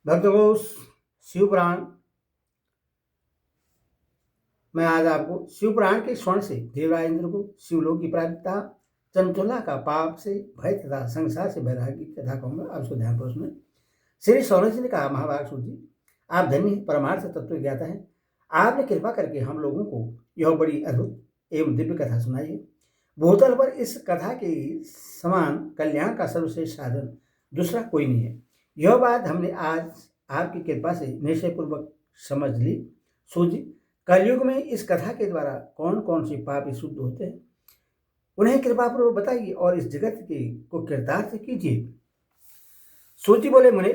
भक्तों, शिवपुराण मैं आज आपको शिवपुराण के स्वर्ण से देवराज इंद्र को शिवलोक की प्राप्तता, चंचुला का पाप से भय तथा संसार से वैराग्य की कथा कहूंगा। आप उसको ध्यानपूर्वक सुने। श्री सौनक जी ने कहा, महाभाग सूत जी, आप धन्य परमार्थ तत्व ज्ञाता हैं। आपने कृपा करके हम लोगों को यह बड़ी अद्भुत एवं दिव्य कथा सुनाई है। भूतल पर इस कथा के समान कल्याण का सर्वश्रेष्ठ साधन दूसरा कोई नहीं है। यह बात हमने आज आपकी कृपा से निश्चयपूर्वक समझ ली। सूत जी, कलयुग में इस कथा के द्वारा कौन कौन से पापी शुद्ध होते हैं, उन्हें कृपा पूर्वक बताइए और इस जगत के को कृतार्थ कीजिए। सूत जी बोले, मुने,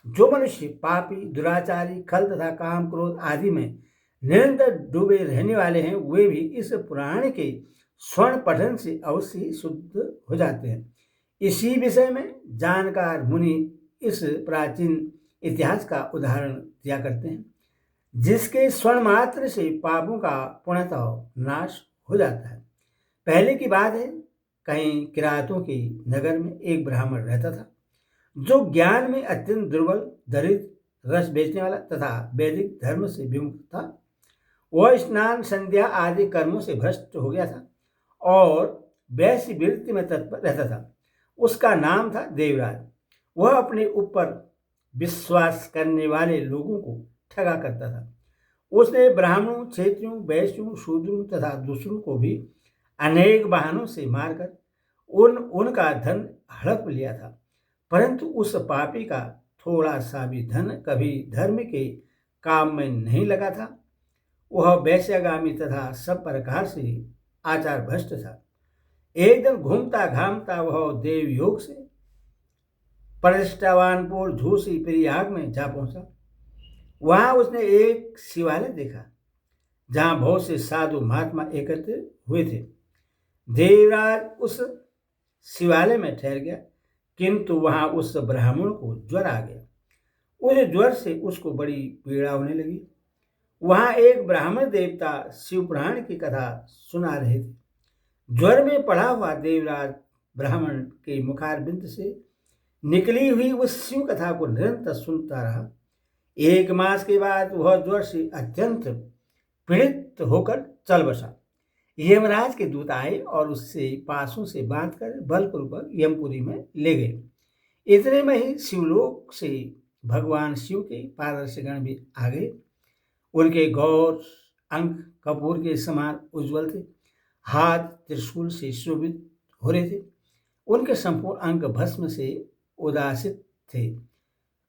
जो मनुष्य पापी, दुराचारी, खल तथा काम क्रोध आदि में निरंतर डूबे रहने वाले हैं, वे भी इस पुराण के स्वर्ण पठन से अवश्य ही शुद्ध हो जाते हैं। इसी विषय में जानकार मुनि इस प्राचीन इतिहास का उदाहरण दिया करते हैं, जिसके स्वर्ण मात्र से पापों का पूर्णतः नाश हो जाता है। पहले की बात है, कहीं किरातों के नगर में एक ब्राह्मण रहता था, जो ज्ञान में अत्यंत दुर्बल, दरिद्र, रस बेचने वाला तथा वैदिक धर्म से विमुख था। वह स्नान, संध्या आदि कर्मों से भ्रष्ट हो गया था और वैश्य वृत्ति में तत्पर रहता था। उसका नाम था देवराज। वह अपने ऊपर विश्वास करने वाले लोगों को ठगा करता था। उसने ब्राह्मणों, क्षेत्रियों, वैश्यों, शूद्रों तथा दूसरों को भी अनेक बहानों से मारकर उनका धन हड़प लिया था, परंतु उस पापी का थोड़ा सा भी धन कभी धर्म के काम में नहीं लगा था। वह वैश्यगामी तथा सब प्रकार से आचार भ्रष्ट था। एक दिन घूमता घामता वह देव योग से प्रतिष्ठावानपुर झूसी प्रयाग में जा पहुंचा। वहां उसने एक शिवालय देखा, जहां बहुत से साधु महात्मा एकत्रित हुए थे। देवराज उस शिवालय में ठहर गया, किंतु वहां उस ब्राह्मण को ज्वर आ गया। उस ज्वर से उसको बड़ी पीड़ा होने लगी। वहां एक ब्राह्मण देवता शिवपुराण की कथा सुना रहे थे। ज्वर में पड़ा हुआ देवराज ब्राह्मण के मुखारबिंद से निकली हुई उस शिव कथा को निरंतर सुनता रहा। 1 मास के बाद वह ज्वर से अत्यंत पीड़ित होकर चल बसा। यमराज के दूत आए और उससे पासों से बांधकर बलपूर्वक यमपुरी में ले गए। इतने में ही शिवलोक से भगवान शिव के पारदर्शगण भी आ गए। उनके गौर अंक कपूर के समान उज्जवल थे, हाथ त्रिशूल से शोभित हो रहे थे। उनके संपूर्ण अंग भस्म से उदासित थे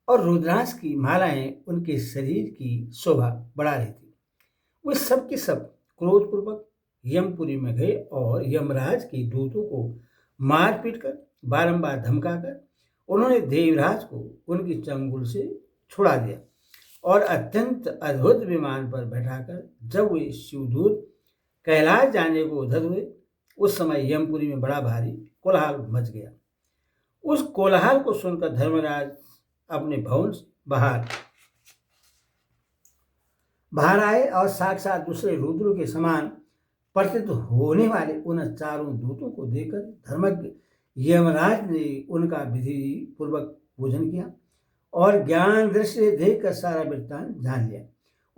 और रुद्राक्ष की मालाएं उनके शरीर की शोभा बढ़ा रही थी। वे सब के सब क्रोधपूर्वक यमपुरी में गए और यमराज के दूतों को मार पीट कर बारंबार धमकाकर उन्होंने देवराज को उनकी चंगुल से छुड़ा दिया और अत्यंत अद्भुत विमान पर बैठाकर जब वे शिवदूत कैलाश जाने को उधर हुए, उस समय यमपुरी में बड़ा भारी कोलाहल मच गया। उस कोलाहल को सुनकर धर्मराज अपने भवन से बाहर आए और साक्षात दूसरे रुद्रों के समान प्रतीत होने वाले उन चारों दूतों को देखकर धर्मज्ञ यमराज ने उनका विधि पूर्वक पूजन किया और ज्ञान दृष्टि से देखकर सारा वृत्तांत जान लिया।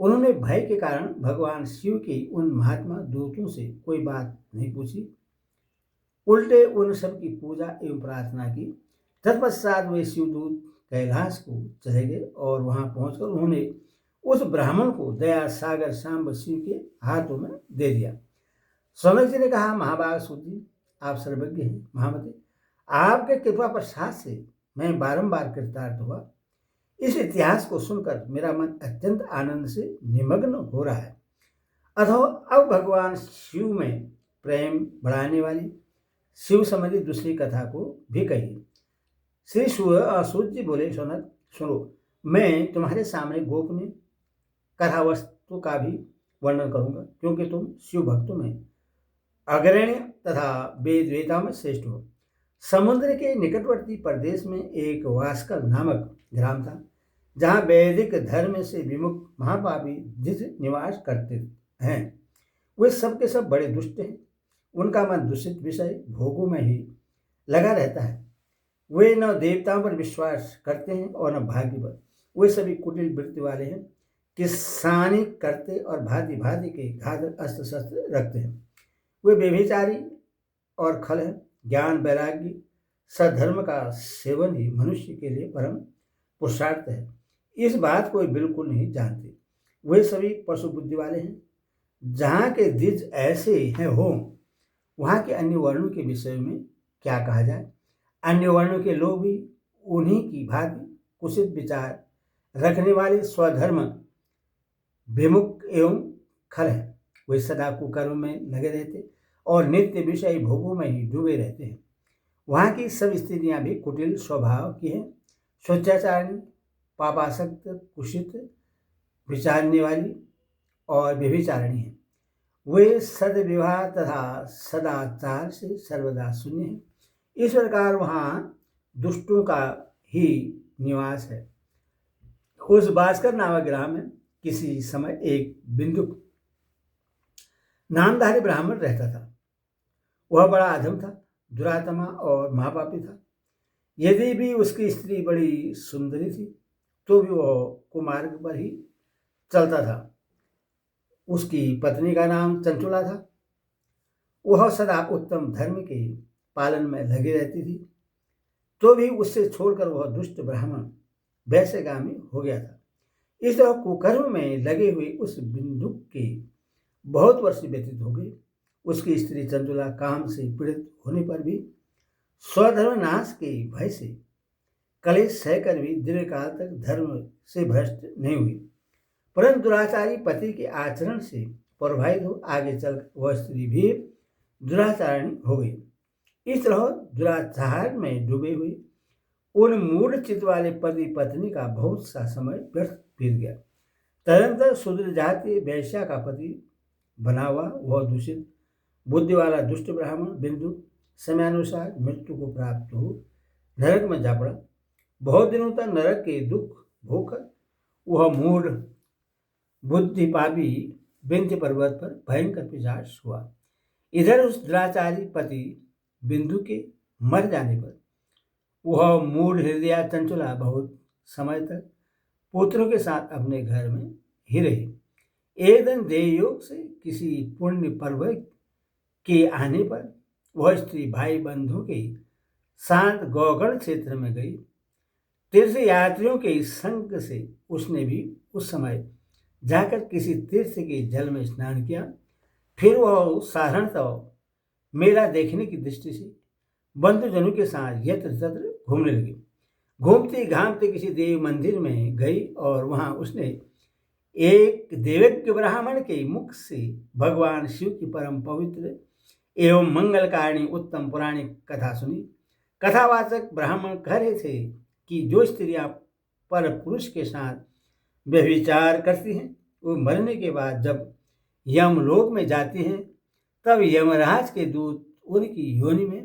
उन्होंने भय के कारण भगवान शिव के उन महात्मा दूतों से कोई बात नहीं पूछी, उल्टे उन सब की पूजा एवं प्रार्थना की। तत्पश्चात वे शिवदूत कैलाश को चले गए और वहां पहुंचकर उन्होंने उस ब्राह्मण को दया सागर सांब शिव के हाथों में दे दिया। सौनक जी ने कहा, महाभाग सूत जी, आप सर्वज्ञ हैं महामते। आपके कृपा प्रसाद से मैं बारंबार कृतार्थ हुआ। इस इतिहास को सुनकर मेरा मन अत्यंत आनंद से निमग्न हो रहा है। अथवा अब भगवान शिव में प्रेम बढ़ाने वाली शिव संबंधी दूसरी कथा को भी कहिए। श्री सूत जी बोले, सौनक सुनो, मैं तुम्हारे सामने गोपनीय कथा वस्तु का भी वर्णन करूंगा, क्योंकि तुम शिव भक्तों में अग्रणी तथा वेद वेताओं में श्रेष्ठ हो। समुद्र के निकटवर्ती प्रदेश में एक वास्कल नामक ग्राम था, जहाँ वैदिक धर्म से विमुख महापापी जिस निवास करते हैं, वे सब के सब बड़े दुष्ट हैं। उनका मन दूषित विषय भोगों में ही लगा रहता है। वे न देवताओं पर विश्वास करते हैं और न भाग्य पर। वे सभी कुटिल वृत्ति वाले हैं, किसानी करते और भांति भांति के घातक अस्त्र शस्त्र रखते हैं। वे व्यभिचारी और खल हैं। ज्ञान वैराग्य सधर्म का सेवन ही मनुष्य के लिए परम पुरुषार्थ है, इस बात को वे बिल्कुल नहीं जानते। वे सभी पशु बुद्धि वाले हैं। जहाँ के द्विज ऐसे हैं हो, वहाँ के अन्य वर्णों के विषय में क्या कहा जाए। अन्य वर्णों के लोग भी उन्हीं की भांति कुशित विचार रखने वाले स्वधर्म विमुख एवं खल है। वे सदा कुकर्म में लगे रहते और नित्य विषय भोगों में ही डूबे रहते हैं। वहाँ की सब स्त्रियाँ भी कुटिल स्वभाव की हैं, स्वच्छाचारिणी, पापासक्त, कुशित विचारने वाली और व्यभिचारिणी हैं। वे सद्विवाह तथा सदाचार से सर्वदा शून्य हैं। इस प्रकार वहाँ दुष्टों का ही निवास है। उस भास्कर नामक ग्राम में किसी समय एक बिंदुक नामधारी ब्राह्मण रहता था। वह बड़ा अधम था, दुरात्मा और महापापी था। यदि भी उसकी स्त्री बड़ी सुंदरी थी तो भी वह कुमार्ग पर ही चलता था। उसकी पत्नी का नाम चंचुला था। वह सदा उत्तम धर्म के पालन में लगी रहती थी, तो भी उससे छोड़कर वह दुष्ट ब्राह्मण वैश्यगामी हो गया था। इस तरह कुकर्म में लगे हुए उस बिंदुक के बहुत वर्ष व्यतीत हो गए। उसकी स्त्री चंचुला काम से पीड़ित होने पर भी स्वधर्म नाश के भय से कलेश सहकर भी दीर्घकाल तक धर्म से भ्रष्ट नहीं हुई, परंतु दुराचारी पति के आचरण से प्रभावित हो आगे चल वह स्त्री भी दुराचारिणी हो गई। इस तरह दुराचार में डूबे हुए उन मूढ़ चित्त वाले पति पत्नी का बहुत सा समय व्यर्थ बीत गया। तदंतर शूद्र जाति वैश्या का पति बना हुआ वह दूषित बुद्धि वाला दुष्ट ब्राह्मण बिंदु समयानुसार मृत्यु को प्राप्त हो नरक में जा पड़ा। बहुत दिनों तक नरक के दुख भोगकर वह मूढ़ बुद्धि पापी विंध्य पर्वत पर भयंकर पिशाच हुआ। इधर उस दुराचारी पति बिंदु के मर जाने पर वह मूढ़ हृदया चंचुला बहुत समय तक पुत्रों के साथ अपने घर में ही रही। एक दिन देवयोग से किसी पुण्य पर्व के आने पर वह स्त्री भाई बंधुओं के साथ गौगढ़ क्षेत्र में गई। तीर्थ यात्रियों के संग से उसने भी उस समय जाकर किसी तीर्थ के जल में स्नान किया। फिर वह साधारणतः मेला देखने की दृष्टि से बंधुजनों के साथ यत्र तत्र घूमने लगी। घूमती घामती किसी देवी मंदिर में गई और वहां उसने एक देवज्ञ ब्राह्मण के मुख से भगवान शिव की परम पवित्र एवं मंगलकारिणी उत्तम पुराणिक कथा सुनी। कथावाचक ब्राह्मण कह रहे थे कि जो स्त्रियां पर पुरुष के साथ व्यभिचार करती हैं वो मरने के बाद जब यमलोक में जाती हैं तब यमराज के दूत उनकी योनि में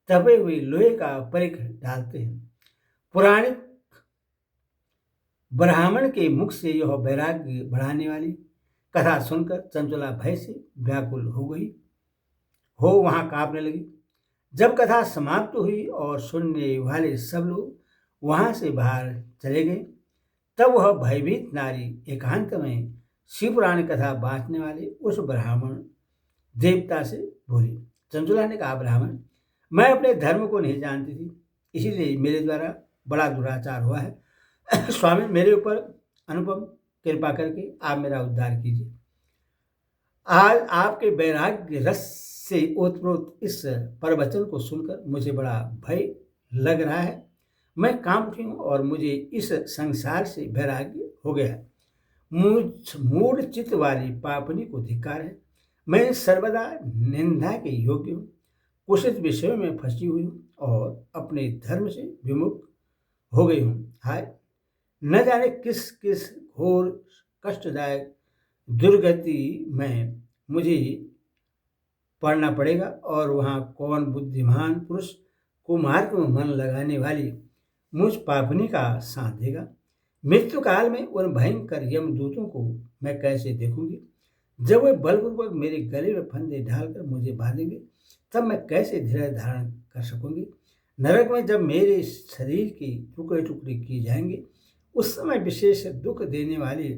तपे हुए लोहे का परिख डालते हैं। पुराणिक ब्राह्मण के मुख से यह वैराग्य बढ़ाने वाली कथा सुनकर चंचुला भय से व्याकुल हो गई हो वहां कांपने लगी। जब कथा समाप्त हुई और सुनने वाले सब लोग वहां से बाहर चले गए तब वह भयभीत नारी एकांत में शिवपुराण कथा बांटने वाले उस ब्राह्मण देवता से बोली। चंचुला ने कहा, ब्राह्मण, मैं अपने धर्म को नहीं जानती थी, इसीलिए मेरे द्वारा बड़ा दुराचार हुआ है। स्वामी, मेरे ऊपर अनुपम कृपा करके आप मेरा उद्धार कीजिए। आज आपके वैराग्य रस से ओतप्रोत इस प्रवचन को सुनकर मुझे बड़ा भय लग रहा है। मैं कांप उठी हूँ और मुझे इस संसार से वैराग्य हो गया है। मुझ मूढ़ चित्त वाली पापनी को धिक्कार है। मैं सर्वदा निंदा के योग्य हूँ, कुशित विषयों में फंसी हुई हूँ और अपने धर्म से विमुख हो गई हूँ। हाय, न जाने किस किस घोर कष्टदायक दुर्गति में मुझे पढ़ना पड़ेगा और वहाँ कौन बुद्धिमान पुरुष कुमार्ग में मन लगाने वाली मुझ पापनी का साथ देगा। मृत्यु काल में उन भयंकर यमदूतों को मैं कैसे देखूंगी? जब वे बलपूर्वक मेरे गले में फंदे डालकर मुझे बांधेंगे तब मैं कैसे धैर्य धारण कर सकूंगी? नरक में जब मेरे शरीर के टुकड़े टुकड़े किए जाएंगे उस समय विशेष दुख देने वाली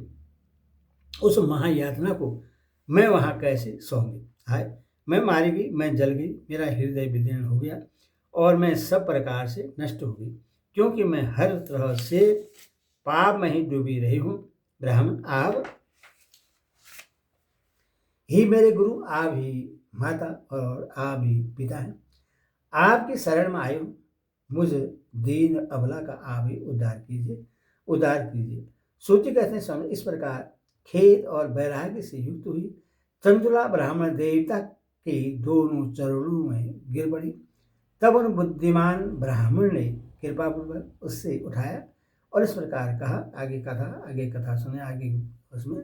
उस महायातना को मैं वहाँ कैसे सहूँगी। हाय, मैं मारी गई, मैं जल गई, मेरा हृदय विदीर्ण हो गया और मैं सब प्रकार से नष्ट हो गई, क्योंकि मैं हर तरह से पाप में ही डूबी रही हूँ। ब्राह्मण, आप ही मेरे गुरु, आप ही माता और आप ही पिता हैं। आपकी शरण में आयु, मुझ दीन अबला का आप ही उद्धार कीजिए। सूची कहते हैं समय इस प्रकार खेद और वैराग्य से युक्त हुई चंचुला ब्राह्मण देवता के दोनों चरणों में गिर पड़ी। तब उन बुद्धिमान ब्राह्मण ने कृपापूर्वक उससे उठाया और इस प्रकार कहा। आगे कथा सुने, आगे उसमें